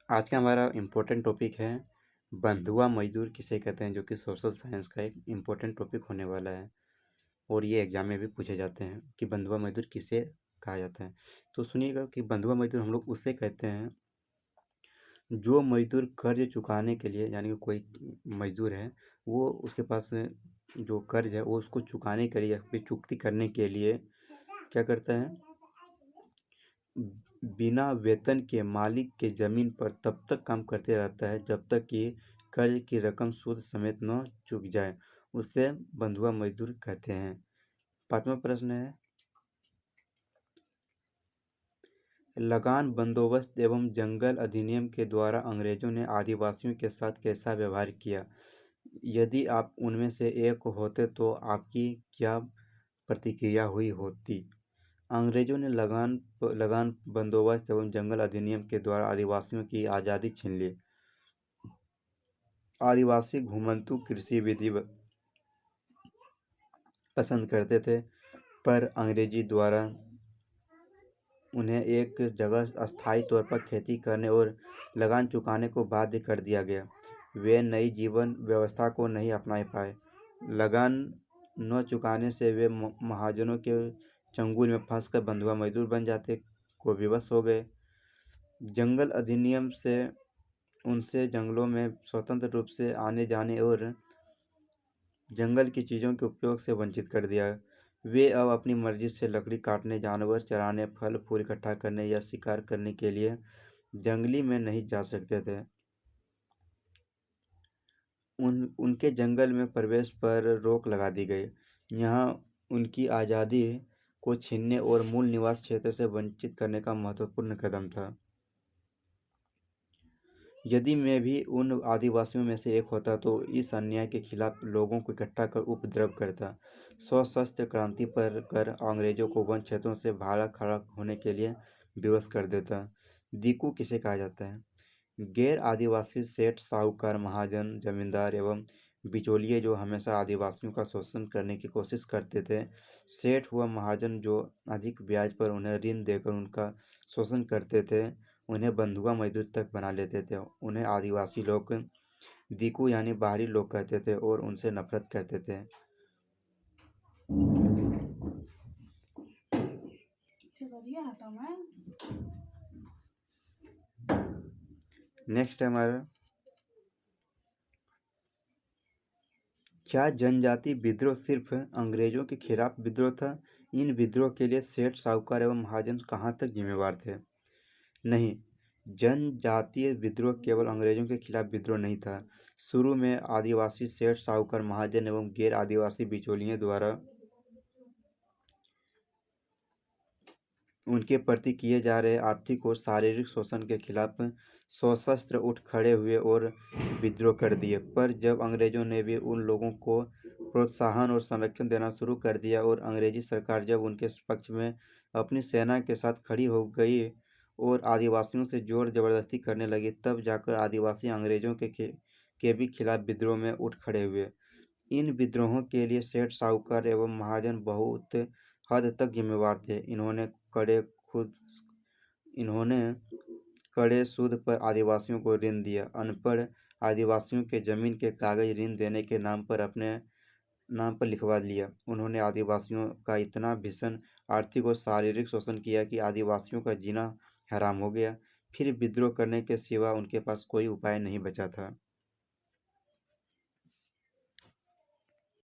आज का हमारा इम्पोर्टेंट टॉपिक है बंधुआ मजदूर किसे कहते हैं, जो कि सोशल साइंस का एक इम्पोर्टेंट टॉपिक होने वाला है और ये एग्जाम में भी पूछे जाते हैं कि बंधुआ मजदूर किसे कहा जाता है। तो सुनिएगा कि बंधुआ मजदूर हम लोग उसे कहते हैं जो मजदूर कर्ज चुकाने के लिए, यानी कि कोई मजदूर है वो उसके पास जो कर्ज है वो उसको चुकाने के लिए या फिर चुकती करने के लिए क्या करता है, बिना वेतन के मालिक के ज़मीन पर तब तक काम करते रहता है जब तक कि कर्ज की रकम सूद समेत न चूक जाए। उसे बंधुआ मजदूर कहते हैं। पांचवा प्रश्न है, लगान बंदोबस्त एवं जंगल अधिनियम के द्वारा अंग्रेजों ने आदिवासियों के साथ कैसा व्यवहार किया? यदि आप उनमें से एक होते तो आपकी क्या प्रतिक्रिया हुई होती? अंग्रेजों ने लगान बंदोबस्त एवं जंगल अधिनियम के द्वारा आदिवासियों की आज़ादी छीन ली। आदिवासी घुमंतू कृषि विधि पसंद करते थे, पर अंग्रेजी द्वारा उन्हें एक जगह अस्थायी तौर पर खेती करने और लगान चुकाने को बाध्य कर दिया गया। वे नई जीवन व्यवस्था को नहीं अपना पाए। लगान न चुकाने से वे महाजनों के चंगुल में फंसकर बंधुआ मजदूर बन जाते, को विवश हो गए। जंगल अधिनियम से उनसे जंगलों में स्वतंत्र रूप से आने जाने और जंगल की चीज़ों के उपयोग से वंचित कर दिया। वे अब अपनी मर्जी से लकड़ी काटने, जानवर चराने, फल फूल इकट्ठा करने या शिकार करने के लिए जंगली में नहीं जा सकते थे। उनके जंगल में प्रवेश पर रोक लगा दी गई। यहाँ उनकी आज़ादी को छीनने और मूल निवास क्षेत्र से वंचित करने का महत्वपूर्ण कदम था। यदि मैं भी उन आदिवासियों में से एक होता तो इस अन्याय के खिलाफ लोगों को इकट्ठा कर उपद्रव करता, सशस्त्र क्रांति पर कर अंग्रेजों को वन क्षेत्रों से भागा खड़ा होने के लिए विवश कर देता। दीकू किसे कहा जाता है? गैर आदिवासी सेठ, साहूकार, महाजन, जमींदार एवं बिचौलिए जो हमेशा आदिवासियों का शोषण करने की कोशिश करते थे। सेठ हुआ महाजन जो अधिक ब्याज पर उन्हें ऋण देकर उनका शोषण करते थे, उन्हें बंधुआ मजदूर तक बना लेते थे। उन्हें आदिवासी लोग दीकू यानी बाहरी लोग कहते थे और उनसे नफरत करते थे। नेक्स्ट है हमारा, क्या जनजाति विद्रोह सिर्फ अंग्रेजों के खिलाफ विद्रोह था? इन विद्रोह के लिए सेठ, साहूकार एवं महाजन कहाँ तक जिम्मेवार थे? नहीं, जनजातीय विद्रोह केवल अंग्रेजों के खिलाफ विद्रोह नहीं था। शुरू में आदिवासी सेठ, साहूकार, महाजन एवं गैर आदिवासी बिचौलियों द्वारा उनके प्रति किए जा रहे आर्थिक और शारीरिक शोषण के खिलाफ सशस्त्र उठ खड़े हुए और विद्रोह कर दिए। पर जब अंग्रेजों ने भी उन लोगों को प्रोत्साहन और संरक्षण देना शुरू कर दिया और अंग्रेजी सरकार जब उनके पक्ष में अपनी सेना के साथ खड़ी हो गई और आदिवासियों से जोर जबरदस्ती करने लगी, तब जाकर आदिवासी अंग्रेजों के भी खिलाफ विद्रोह में उठ खड़े हुए। इन विद्रोहों के लिए सेठ, साहूकार एवं महाजन बहुत हद तक जिम्मेवार थे। खुद इन्होंने कड़े सूद पर आदिवासियों को ऋण दिया। अनपढ़ आदिवासियों के जमीन के कागज ऋण देने के नाम पर अपने नाम पर लिखवा लिया। उन्होंने आदिवासियों का इतना भीषण आर्थिक और शारीरिक शोषण किया कि आदिवासियों का जीना हराम हो गया। फिर विद्रोह करने के सिवा उनके पास कोई उपाय नहीं बचा था।